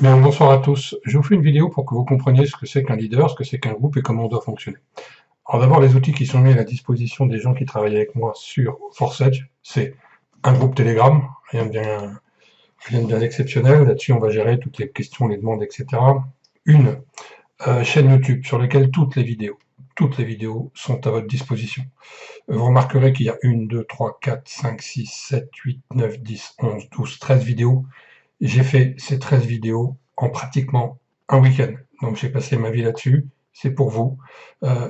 Bien, bonsoir à tous. Je vous fais une vidéo pour que vous compreniez ce que c'est qu'un leader, ce que c'est qu'un groupe et comment on doit fonctionner. Alors d'abord, les outils qui sont mis à la disposition des gens qui travaillent avec moi sur ForceEdge, c'est un groupe Telegram, rien de bien exceptionnel. Là-dessus, on va gérer toutes les questions, les demandes, etc. Une chaîne YouTube sur laquelle toutes les vidéos sont à votre disposition. Vous remarquerez qu'il y a 1, 2, 3, 4, 5, 6, 7, 8, 9, 10, 11, 12, 13 vidéos. J'ai fait ces 13 vidéos en pratiquement un week-end. Donc j'ai passé ma vie là-dessus. C'est pour vous.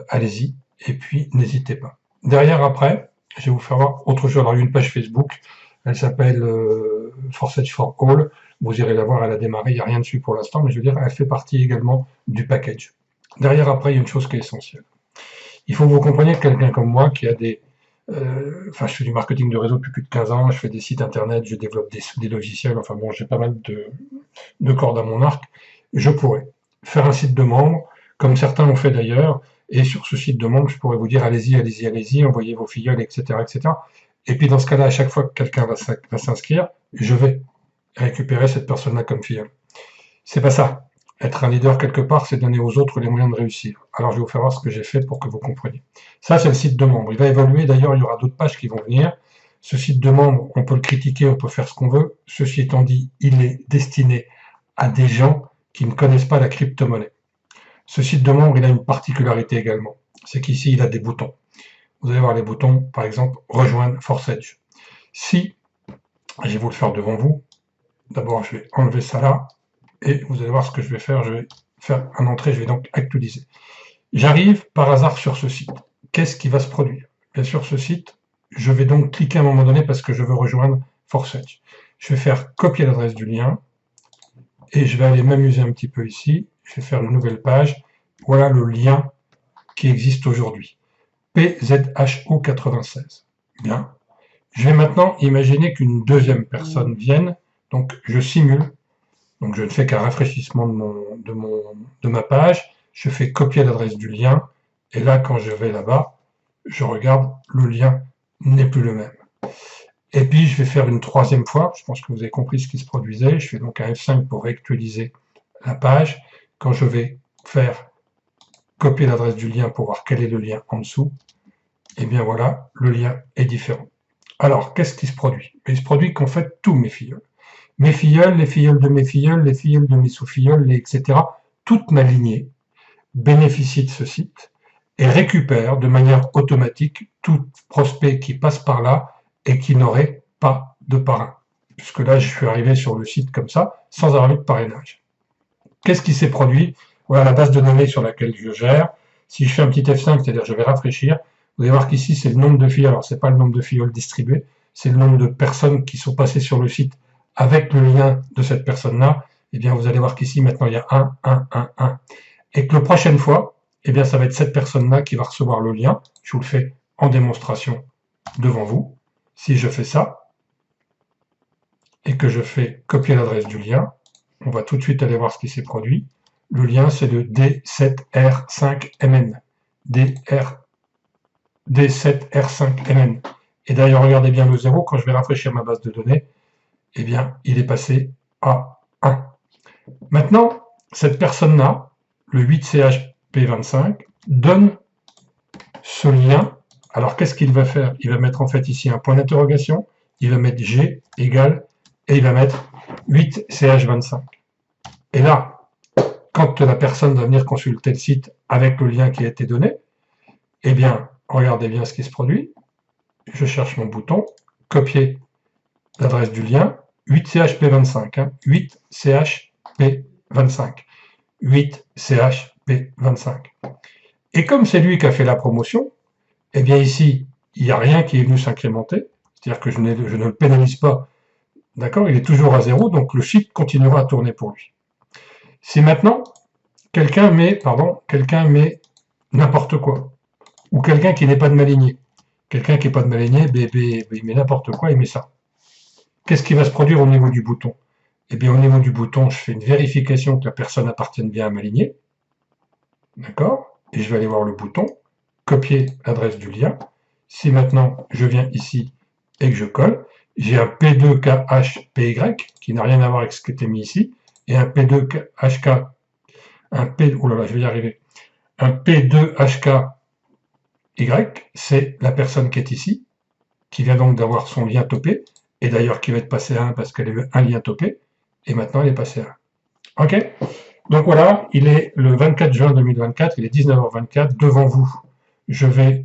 Allez-y. Et puis n'hésitez pas. Derrière, après, je vais vous faire voir autre chose. Alors il y a une page Facebook. Elle s'appelle ForceEdge for All. Vous irez la voir, elle a démarré. Il n'y a rien dessus pour l'instant. Mais je veux dire, elle fait partie également du package. Derrière, après, il y a une chose qui est essentielle. Il faut que vous compreniez que quelqu'un comme moi qui a je fais du marketing de réseau depuis plus de 15 ans, je fais des sites internet, je développe des logiciels, enfin bon, j'ai pas mal de cordes à mon arc. Je pourrais faire un site de membres, comme certains ont fait d'ailleurs, et sur ce site de membres, je pourrais vous dire allez-y, allez-y, allez-y, envoyez vos filleuls, etc., etc. Et puis dans ce cas-là, à chaque fois que quelqu'un va s'inscrire, je vais récupérer cette personne-là comme filleul. C'est pas ça. Être un leader quelque part, c'est donner aux autres les moyens de réussir. Alors je vais vous faire voir ce que j'ai fait pour que vous compreniez. Ça, c'est le site de membres. Il va évoluer, d'ailleurs, il y aura d'autres pages qui vont venir. Ce site de membres, on peut le critiquer, on peut faire ce qu'on veut. Ceci étant dit, il est destiné à des gens qui ne connaissent pas la crypto-monnaie. Ce site de membres, il a une particularité également. C'est qu'ici, il a des boutons. Vous allez voir les boutons, par exemple, rejoindre ForceEdge. Si, je vais vous le faire devant vous. D'abord, je vais enlever ça là. Et vous allez voir ce que je vais faire. Je vais faire un entrée, je vais donc actualiser. J'arrive par hasard sur ce site. Qu'est-ce qui va se produire? Bien sûr, ce site, je vais donc cliquer à un moment donné parce que je veux rejoindre ForceEdge. Je vais faire copier l'adresse du lien et je vais aller m'amuser un petit peu ici. Je vais faire une nouvelle page. Voilà le lien qui existe aujourd'hui. PZHO96. Bien. Je vais maintenant imaginer qu'une deuxième personne vienne. Donc, je simule. Donc je ne fais qu'un rafraîchissement de ma page, je fais copier l'adresse du lien, et là quand je vais là-bas, je regarde, le lien n'est plus le même. Et puis je vais faire une troisième fois, je pense que vous avez compris ce qui se produisait, je fais donc un F5 pour réactualiser la page. Quand je vais faire copier l'adresse du lien pour voir quel est le lien en dessous, et bien voilà, le lien est différent. Alors, qu'est-ce qui se produit? Il se produit qu'en fait, tous mes filleuls, mes filleuls, les filleuls de mes filleuls, les filleuls de mes sous-filleuls, etc., toute ma lignée bénéficie de ce site et récupère de manière automatique tout prospect qui passe par là et qui n'aurait pas de parrain. Puisque là, je suis arrivé sur le site comme ça, sans avoir eu de parrainage. Qu'est-ce qui s'est produit? Voilà la base de données sur laquelle je gère. Si je fais un petit F5, c'est-à-dire je vais rafraîchir, vous allez voir qu'ici, c'est le nombre de filleuls. Alors, c'est pas le nombre de filleuls distribués, c'est le nombre de personnes qui sont passées sur le site avec le lien de cette personne-là. Eh bien, vous allez voir qu'ici, maintenant, il y a 1, 1, 1, 1. Et que la prochaine fois, eh bien, ça va être cette personne-là qui va recevoir le lien. Je vous le fais en démonstration devant vous. Si je fais ça, et que je fais copier l'adresse du lien, on va tout de suite aller voir ce qui s'est produit. Le lien, c'est le D7R5MN. D7R5MN. Et d'ailleurs, regardez bien le 0, quand je vais rafraîchir ma base de données, eh bien, il est passé à 1. Maintenant, cette personne-là, le 8CHP25, donne ce lien. Alors, qu'est-ce qu'il va faire? Il va mettre en fait ici un point d'interrogation, il va mettre G égale, et il va mettre 8CH25. Et là, quand la personne va venir consulter le site avec le lien qui a été donné, eh bien, regardez bien ce qui se produit. Je cherche mon bouton, copier l'adresse du lien, 8CHP25, hein, 8CHP25, 8CHP25. Et comme c'est lui qui a fait la promotion, eh bien ici, il n'y a rien qui est venu s'incrémenter, c'est-à-dire que je ne le pénalise pas, d'accord, il est toujours à 0, donc le site continuera à tourner pour lui. Si maintenant, quelqu'un met n'importe quoi, ou quelqu'un qui n'est pas de ma lignée, quelqu'un qui n'est pas de ma lignée, il met n'importe quoi, il met ça. Qu'est-ce qui va se produire au niveau du bouton? Eh bien, au niveau du bouton, je fais une vérification que la personne appartienne bien à ma lignée. D'accord? Et je vais aller voir le bouton, copier l'adresse du lien. Si maintenant, je viens ici et que je colle, j'ai un P2KHPY qui n'a rien à voir avec ce qui était mis ici. et un P2HK, oh là là, je vais y arriver, un P2HKY, c'est la personne qui est ici, qui vient donc d'avoir son lien topé, et d'ailleurs qui va être passé à 1 parce qu'elle a eu un lien topé, et maintenant elle est passée à 1. Ok? Donc voilà, il est le 24 juin 2024, il est 19h24, devant vous, je vais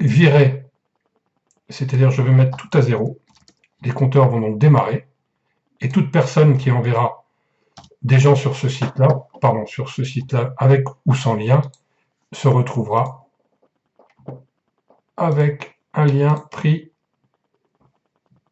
virer, c'est-à-dire je vais mettre tout à 0, les compteurs vont donc démarrer, et toute personne qui enverra des gens sur ce site-là, avec ou sans lien, se retrouvera avec un lien pris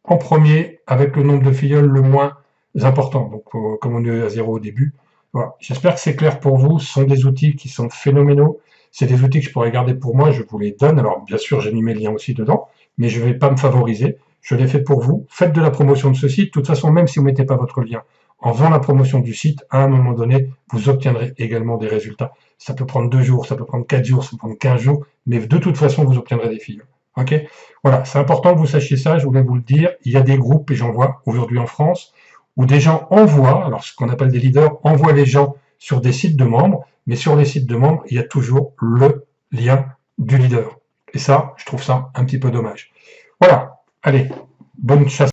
en premier avec le nombre de filleuls le moins important. Donc, comme on est à 0 au début, voilà. J'espère que c'est clair pour vous. Ce sont des outils qui sont phénoménaux. C'est des outils que je pourrais garder pour moi. Je vous les donne. Alors, bien sûr, j'ai mis mes liens aussi dedans, mais je ne vais pas me favoriser. Je l'ai fait pour vous. Faites de la promotion de ce site. De toute façon, même si vous ne mettez pas votre lien, en faisant la promotion du site, à un moment donné, vous obtiendrez également des résultats. Ça peut prendre 2 jours, ça peut prendre 4 jours, ça peut prendre 15 jours, mais de toute façon, vous obtiendrez des filles. Ok? Voilà, c'est important que vous sachiez ça, je voulais vous le dire. Il y a des groupes, et j'en vois aujourd'hui en France, où des gens envoient, alors ce qu'on appelle des leaders, envoient les gens sur des sites de membres, mais sur les sites de membres, il y a toujours le lien du leader. Et ça, je trouve ça un petit peu dommage. Voilà, allez, bonne chasse.